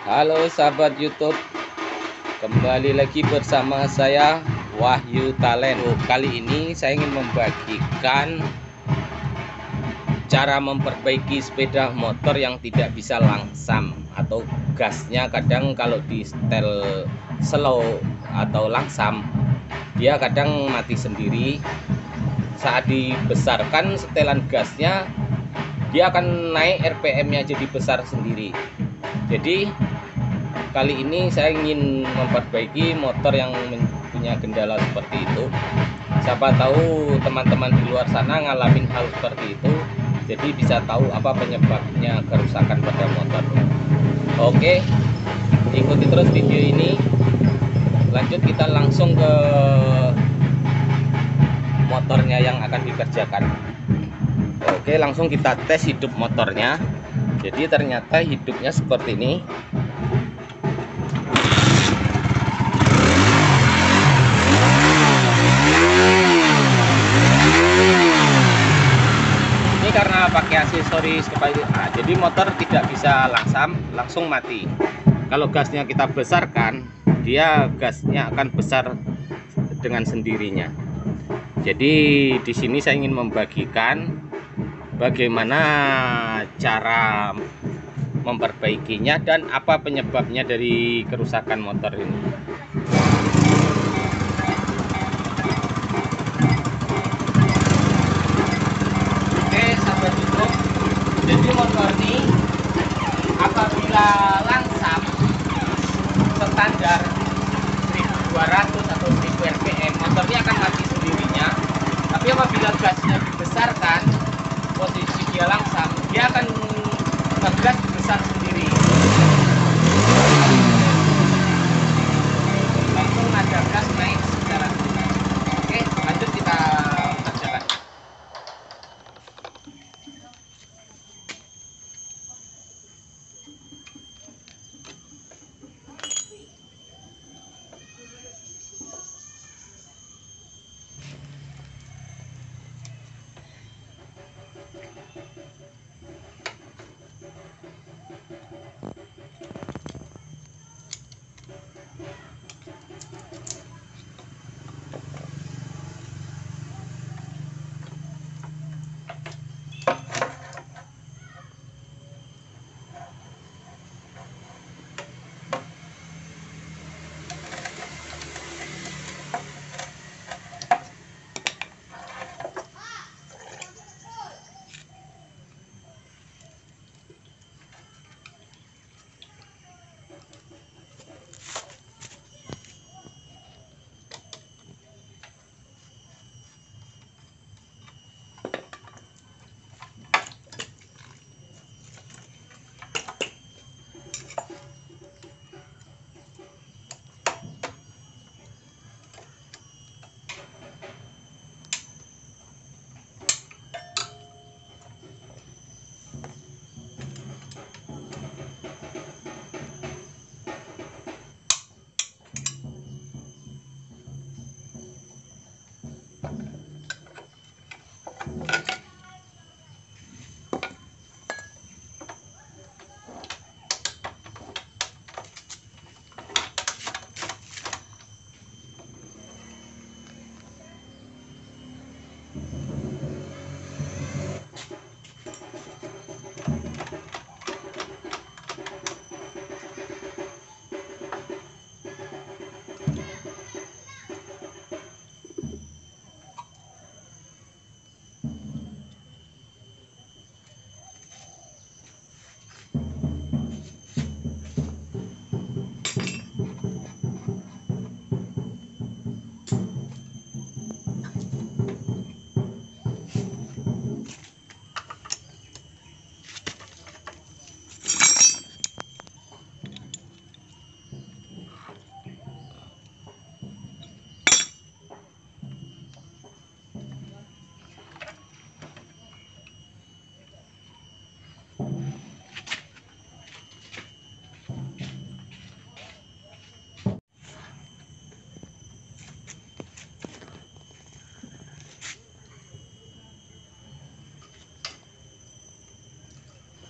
Halo sahabat YouTube, kembali lagi bersama saya Wahyu Talent. Kali ini saya ingin membagikan cara memperbaiki sepeda motor yang tidak bisa langsam atau gasnya kadang kalau di setel slow atau langsam dia kadang mati sendiri. Saat dibesarkan setelan gasnya dia akan naik RPM-nya jadi besar sendiri. Jadi kali ini saya ingin memperbaiki motor yang punya kendala seperti itu. Siapa tahu teman-teman di luar sana ngalamin hal seperti itu, jadi bisa tahu apa penyebabnya kerusakan pada motor. Oke, ikuti terus video ini. Lanjut kita langsung ke motornya yang akan dikerjakan. Oke, langsung kita tes hidup motornya. Jadi ternyata hidupnya seperti ini. Ini karena pakai aksesoris jadi motor tidak bisa langsung mati. Kalau gasnya kita besarkan, dia gasnya akan besar dengan sendirinya. Jadi di sini saya ingin membagikan bagaimana cara memperbaikinya dan apa penyebabnya dari kerusakan motor ini. Oke sahabat YouTube, jadi motor ini apabila langsam standar 1200 atau 1000 rpm motornya akan mati sendirinya. Tapi apabila gasnya dibesarkan, posisi dia langsam, dia akan ngegas besar sendiri. Langsung ada gas naik secara sendiri. Oke, lanjut kita kerjakan.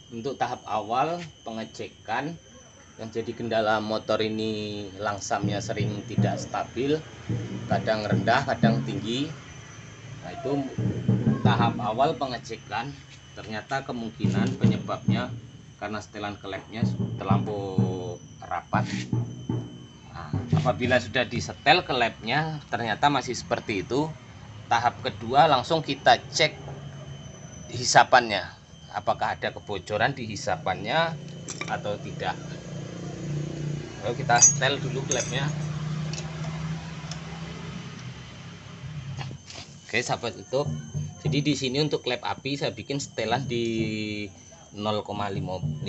Untuk tahap awal pengecekan, Yang jadi kendala motor ini langsamnya sering tidak stabil, kadang rendah, kadang tinggi. Nah, itu tahap awal pengecekan. Ternyata kemungkinan penyebabnya karena setelan klepnya terlampau rapat. Nah, apabila sudah disetel klepnya ternyata masih seperti itu, tahap kedua langsung kita cek hisapannya, apakah ada kebocoran di hisapannya atau tidak. Lalu kita setel dulu klepnya. Oke sahabat YouTube, jadi di sini untuk klep api saya bikin setelan di 0,15.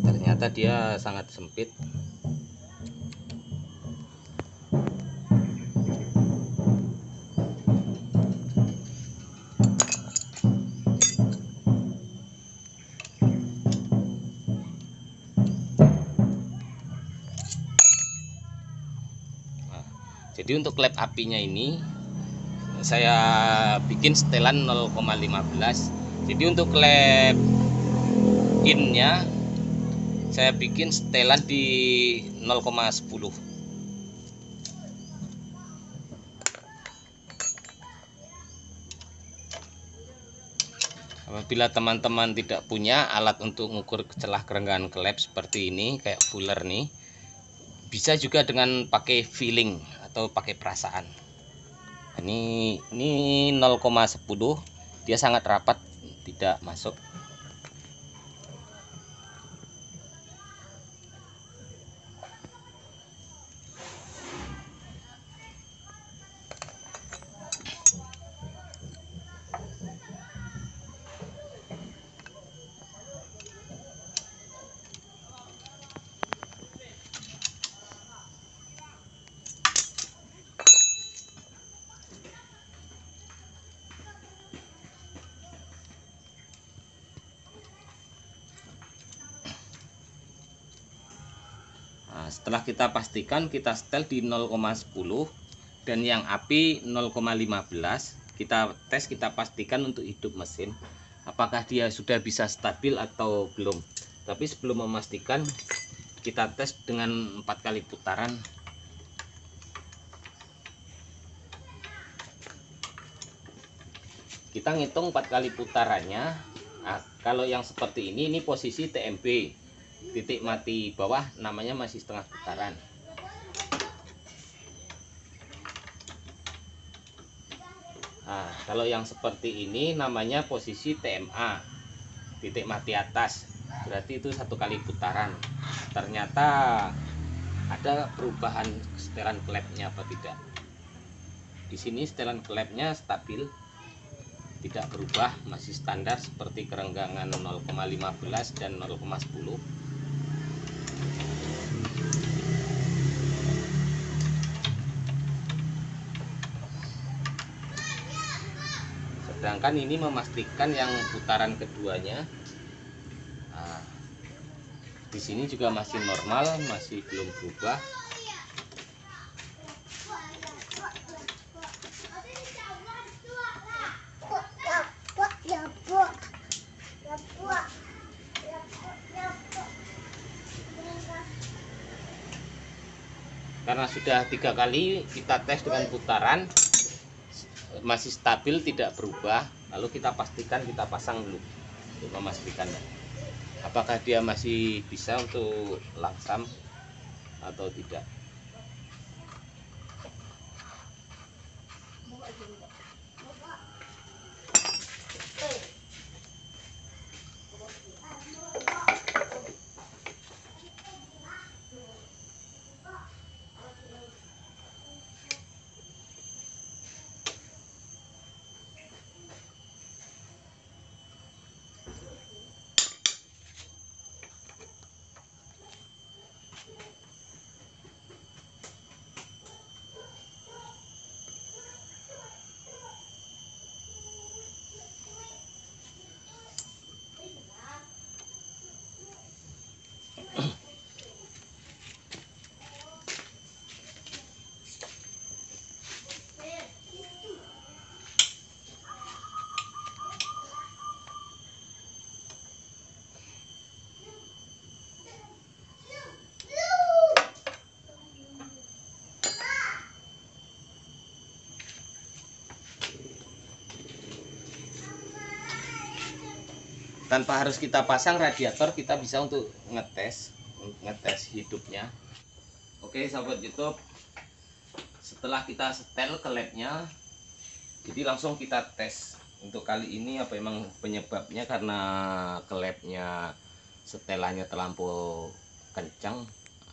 Ternyata dia sangat sempit. Jadi untuk klep apinya ini saya bikin setelan 0,15. Jadi untuk klep innya saya bikin setelan di 0,10. Apabila teman-teman tidak punya alat untuk mengukur celah kerenggangan klep seperti ini kayak fuller nih, bisa juga dengan pakai feeling atau pakai perasaan. Ini 0,10, dia sangat rapat, tidak masuk. Nah, setelah kita pastikan, kita setel di 0,10 dan yang api 0,15. Kita tes, kita pastikan untuk hidup mesin apakah dia sudah bisa stabil atau belum. Tapi sebelum memastikan, kita tes dengan 4 kali putaran. Kita ngitung 4 kali putarannya. Nah, kalau yang seperti ini posisi TMB, titik mati bawah namanya masih setengah putaran. Nah, kalau yang seperti ini namanya posisi TMA, titik mati atas, berarti itu 1 kali putaran. Ternyata ada perubahan setelan klepnya apa tidak. Di sini setelan klepnya stabil, tidak berubah, masih standar seperti kerenggangan 0,15 dan 0,10. Sedangkan ini memastikan yang putaran keduanya. Nah, di sini juga masih normal, masih belum berubah. Karena sudah 3 kali kita tes dengan putaran, masih stabil, tidak berubah. Lalu kita pastikan, kita pasang dulu untuk memastikannya apakah dia masih bisa untuk langsam atau tidak. tanpa harus kita pasang radiator, kita bisa untuk ngetes hidupnya. Oke sahabat YouTube, setelah kita setel ke labnya, jadi langsung kita tes. Untuk kali ini apa emang penyebabnya karena ke labnya setelannya terlampau kencang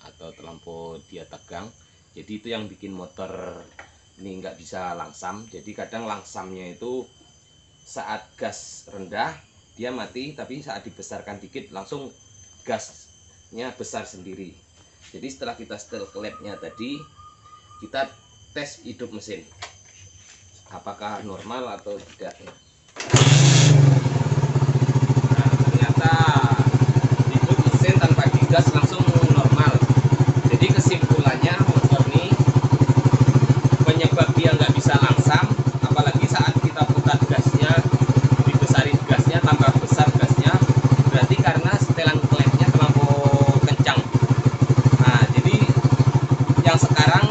atau terlampau dia tegang, jadi itu yang bikin motor ini nggak bisa langsam. Jadi kadang langsamnya itu saat gas rendah dia mati, tapi saat dibesarkan dikit langsung gasnya besar sendiri. Jadi setelah kita setel ke labnya tadi, kita tes hidup mesin apakah normal atau tidak. Nah, ternyata hidup mesin tanpa digas langsung normal. Jadi kesimpulannya motor ini penyebab dia nggak bisa langsam, apalagi saat kita putar gasnya, dibesarin gasnya, tambah besar gasnya, berarti karena setelan klepnya terlampau kencang. Nah, jadi yang sekarang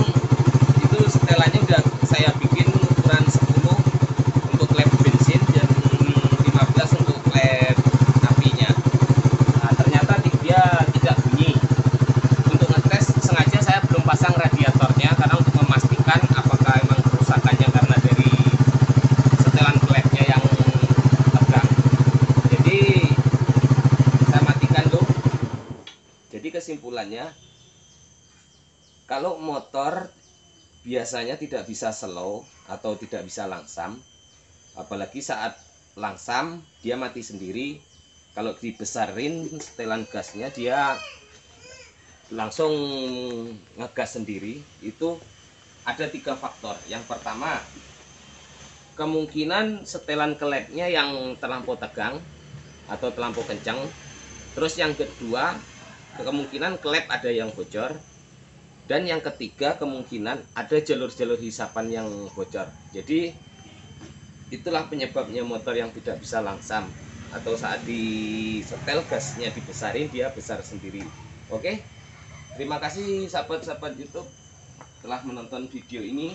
itu setelannya udah saya bikin ukuran 10 untuk klep bensin dan 15 untuk klep apinya. Nah, ternyata dia tidak bunyi. Untuk ngetes sengaja saya belum pasang radiatornya karena untuk memastikan apakah emang kerusakannya karena dari setelan klepnya yang tegang. Jadi saya matikan dulu. Jadi kesimpulannya, kalau motor biasanya tidak bisa slow atau tidak bisa langsam, apalagi saat langsam dia mati sendiri. Kalau dibesarin setelan gasnya dia langsung ngegas sendiri. Itu ada 3 faktor. Yang pertama, kemungkinan setelan klepnya yang terlampau tegang atau terlampau kencang. Terus yang kedua, kemungkinan klep ada yang bocor. Dan yang ketiga, kemungkinan ada jalur-jalur hisapan yang bocor. Jadi itulah penyebabnya motor yang tidak bisa langsam, atau saat di setel gasnya dibesarin dia besar sendiri. Oke, terima kasih sahabat-sahabat YouTube telah menonton video ini.